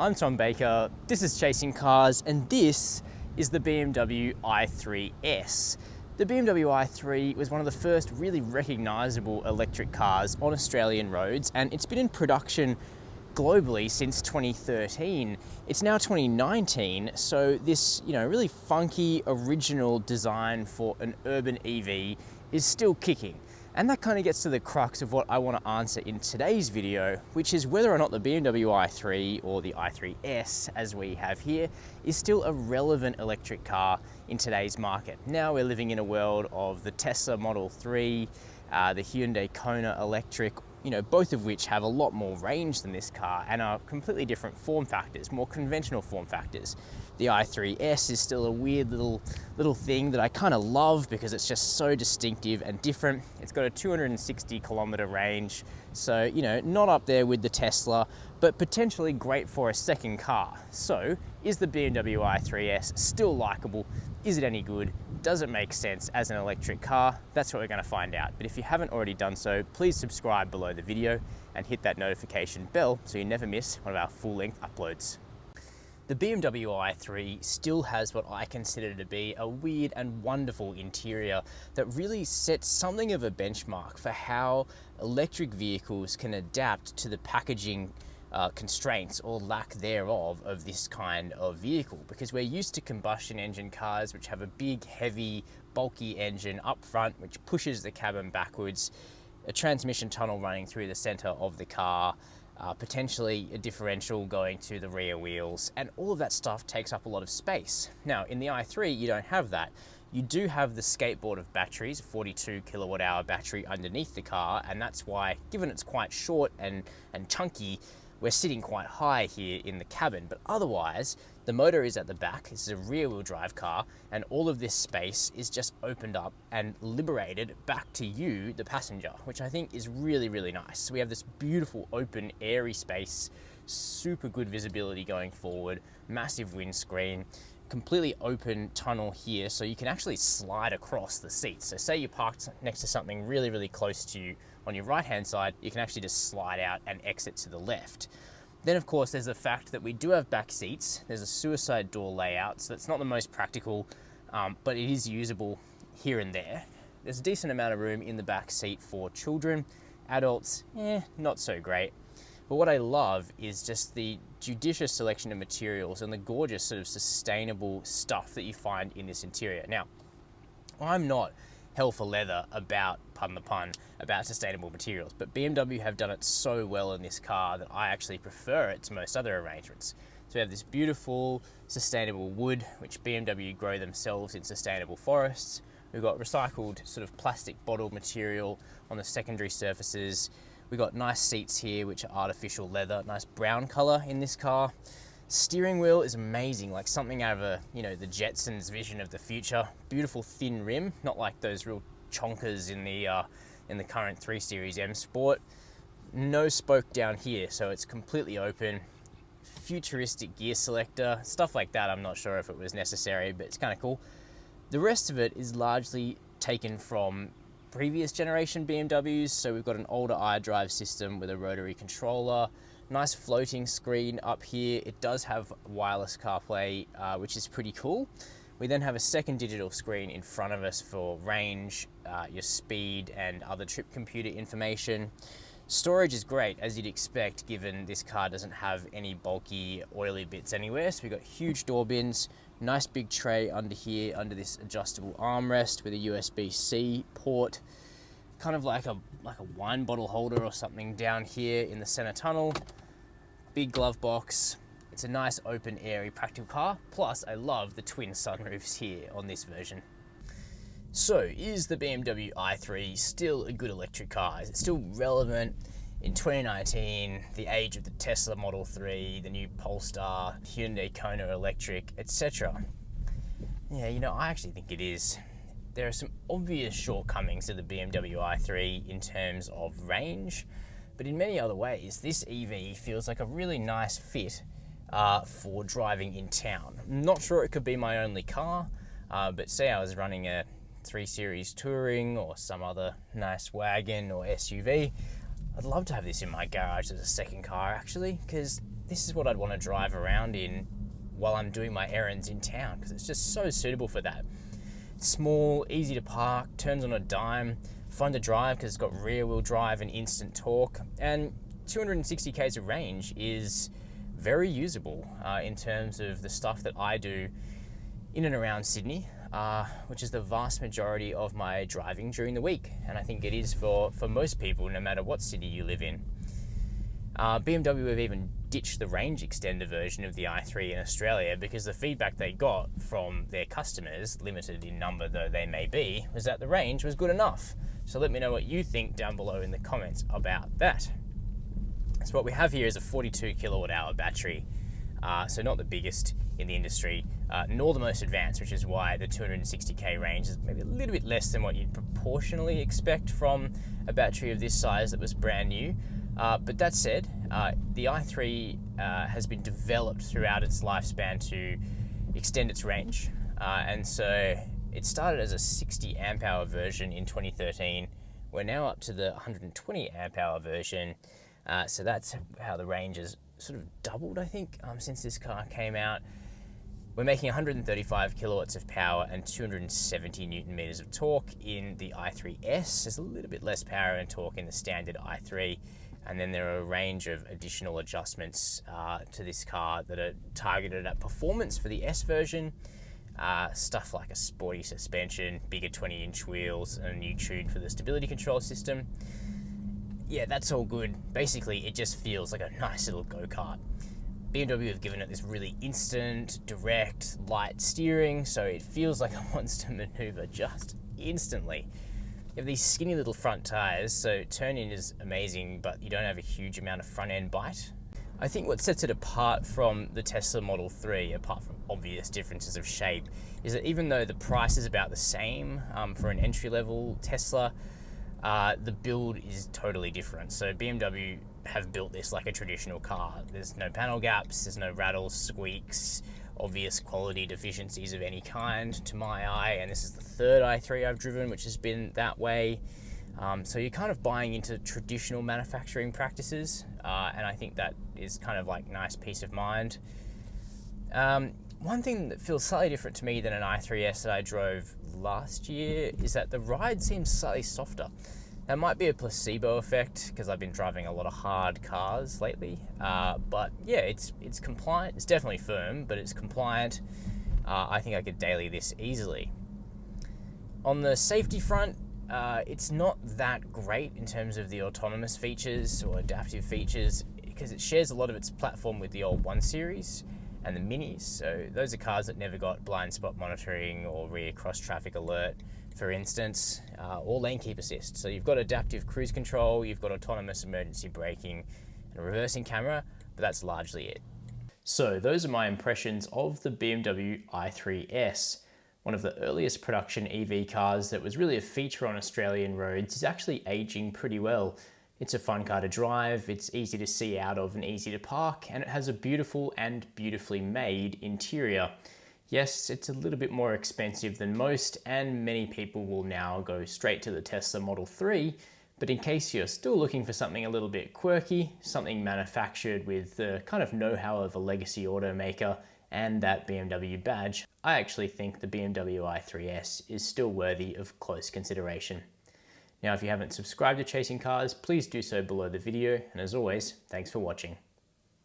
I'm Tom Baker, this is Chasing Cars, and this is the BMW i3s. The BMW i3 was one of the first really recognisable electric cars on Australian roads, and it's been in production globally since 2013. It's now 2019, so this, really funky original design for an urban EV is still kicking. And that kind of gets to the crux of what I want to answer in today's video, which is whether or not the BMW i3 or the i3s, as we have here, is still a relevant electric car in today's market. Now we're living in a world of the Tesla Model 3, the Hyundai Kona Electric, both of which have a lot more range than this car and are completely different form factors, more conventional form factors. The i3s is still a weird little thing that I kind of love because it's just so distinctive and different. It's got a 260 kilometer range, so not up there with the Tesla, but potentially great for a second car. So is the BMW i3s still likable? Is it any good? Does it make sense as an electric car? That's what we're going to find out. But if you haven't already done so, please subscribe below the video and hit that notification bell so you never miss one of our full-length uploads. The BMW i3 still has what I consider to be a weird and wonderful interior that really sets something of a benchmark for how electric vehicles can adapt to the packaging constraints or lack thereof of this kind of vehicle, because we're used to combustion engine cars which have a big, heavy, bulky engine up front which pushes the cabin backwards, a transmission tunnel running through the center of the car, potentially a differential going to the rear wheels, and all of that stuff takes up a lot of space. Now in the i3 you don't have that. You do have the skateboard of batteries, a 42 kilowatt hour battery underneath the car, and that's why, given it's quite short and chunky, we're sitting quite high here in the cabin. But otherwise, the motor is at the back. This is a rear-wheel drive car, and all of this space is just opened up and liberated back to you, the passenger, which I think is really, really nice. So we have this beautiful, open, airy space, super good visibility going forward, massive windscreen, completely open tunnel here, so you can actually slide across the seats. So say you parked next to something really, really close to you on your right-hand side, you can actually just slide out and exit to the left. Then of course there's the fact that we do have back seats. There's a suicide door layout, so it's not the most practical, but it is usable here and there. There's a decent amount of room in the back seat for children. Adults, not so great. But what I love is just the judicious selection of materials and the gorgeous sort of sustainable stuff that you find in this interior. Now, I'm not hell for leather about, pardon the pun, about sustainable materials, but BMW have done it so well in this car that I actually prefer it to most other arrangements. So we have this beautiful sustainable wood, which BMW grow themselves in sustainable forests. We've got recycled sort of plastic bottle material on the secondary surfaces. We've got nice seats here, which are artificial leather, nice brown color in this car. Steering wheel is amazing, like something out of the Jetsons vision of the future. Beautiful thin rim, not like those real chonkers in the current 3 Series M Sport. No spoke down here, so it's completely open. Futuristic gear selector, stuff like that. I'm not sure if it was necessary, but it's kind of cool. The rest of it is largely taken from previous generation BMWs. So we've got an older iDrive system with a rotary controller. Nice floating screen up here. It does have wireless CarPlay, which is pretty cool. We then have a second digital screen in front of us for range, your speed, and other trip computer information. Storage is great, as you'd expect, given this car doesn't have any bulky, oily bits anywhere. So we've got huge door bins, nice big tray under here, under this adjustable armrest with a USB-C port. Kind of like a wine bottle holder or something down here in the center tunnel. Big glove box. It's a nice open airy practical car. Plus I love the twin sunroofs here on this version. So is the BMW i3 still a good electric car? Is it still relevant in 2019, the age of the Tesla Model 3, the new Polestar, Hyundai Kona Electric, etc.? Yeah, I actually think it is. There are some obvious shortcomings to the BMW i3 in terms of range, but in many other ways, this EV feels like a really nice fit for driving in town. I'm not sure it could be my only car, but say I was running a 3 Series Touring or some other nice wagon or SUV, I'd love to have this in my garage as a second car actually, because this is what I'd want to drive around in while I'm doing my errands in town, because it's just so suitable for that. It's small, easy to park, turns on a dime, fun to drive because it's got rear wheel drive and instant torque, and 260 k's of range is very usable in terms of the stuff that I do in and around Sydney, which is the vast majority of my driving during the week. And I think it is for most people, no matter what city you live in. BMW have even ditched the range extender version of the i3 in Australia because the feedback they got from their customers, limited in number though they may be, was that the range was good enough. So let me know what you think down below in the comments about that. So what we have here is a 42 kilowatt hour battery. So not the biggest in the industry, nor the most advanced, which is why the 260k range is maybe a little bit less than what you'd proportionally expect from a battery of this size that was brand new. But that said, the i3 has been developed throughout its lifespan to extend its range. And so it started as a 60 amp hour version in 2013. We're now up to the 120 amp hour version. So that's how the range has sort of doubled, I think, since this car came out. We're making 135 kilowatts of power and 270 newton meters of torque in the i3s. There's a little bit less power and torque in the standard i3. And then there are a range of additional adjustments to this car that are targeted at performance for the S version. Stuff like a sporty suspension, bigger 20-inch wheels, and a new tune for the stability control system. Yeah, that's all good. Basically, it just feels like a nice little go-kart. BMW have given it this really instant, direct, light steering, so it feels like it wants to maneuver just instantly. You have these skinny little front tires, so turn-in is amazing, but you don't have a huge amount of front-end bite. I think what sets it apart from the Tesla Model 3, apart from obvious differences of shape, is that even though the price is about the same for an entry-level Tesla, the build is totally different. So BMW have built this like a traditional car. There's no panel gaps, there's no rattles, squeaks, obvious quality deficiencies of any kind to my eye, and this is the third i3 I've driven which has been that way. So you're kind of buying into traditional manufacturing practices, and I think that is kind of like nice peace of mind. One thing that feels slightly different to me than an i3s that I drove last year is that the ride seems slightly softer. That might be a placebo effect because I've been driving a lot of hard cars lately, but yeah, it's compliant. It's definitely firm, but it's compliant. I think I could daily this easily. On the safety front, it's not that great in terms of the autonomous features or adaptive features because it shares a lot of its platform with the old 1 Series and the Minis. So those are cars that never got blind spot monitoring or rear cross traffic alert, for instance, or lane keep assist. So you've got adaptive cruise control, you've got autonomous emergency braking and a reversing camera, but that's largely it. So those are my impressions of the BMW i3s. One of the earliest production EV cars that was really a feature on Australian roads is actually aging pretty well. It's a fun car to drive, it's easy to see out of and easy to park, and it has a beautiful and beautifully made interior. Yes, it's a little bit more expensive than most, and many people will now go straight to the Tesla Model 3, but in case you're still looking for something a little bit quirky, something manufactured with the kind of know-how of a legacy automaker and that BMW badge, I actually think the BMW i3s is still worthy of close consideration. Now, if you haven't subscribed to Chasing Cars, please do so below the video, and as always, thanks for watching.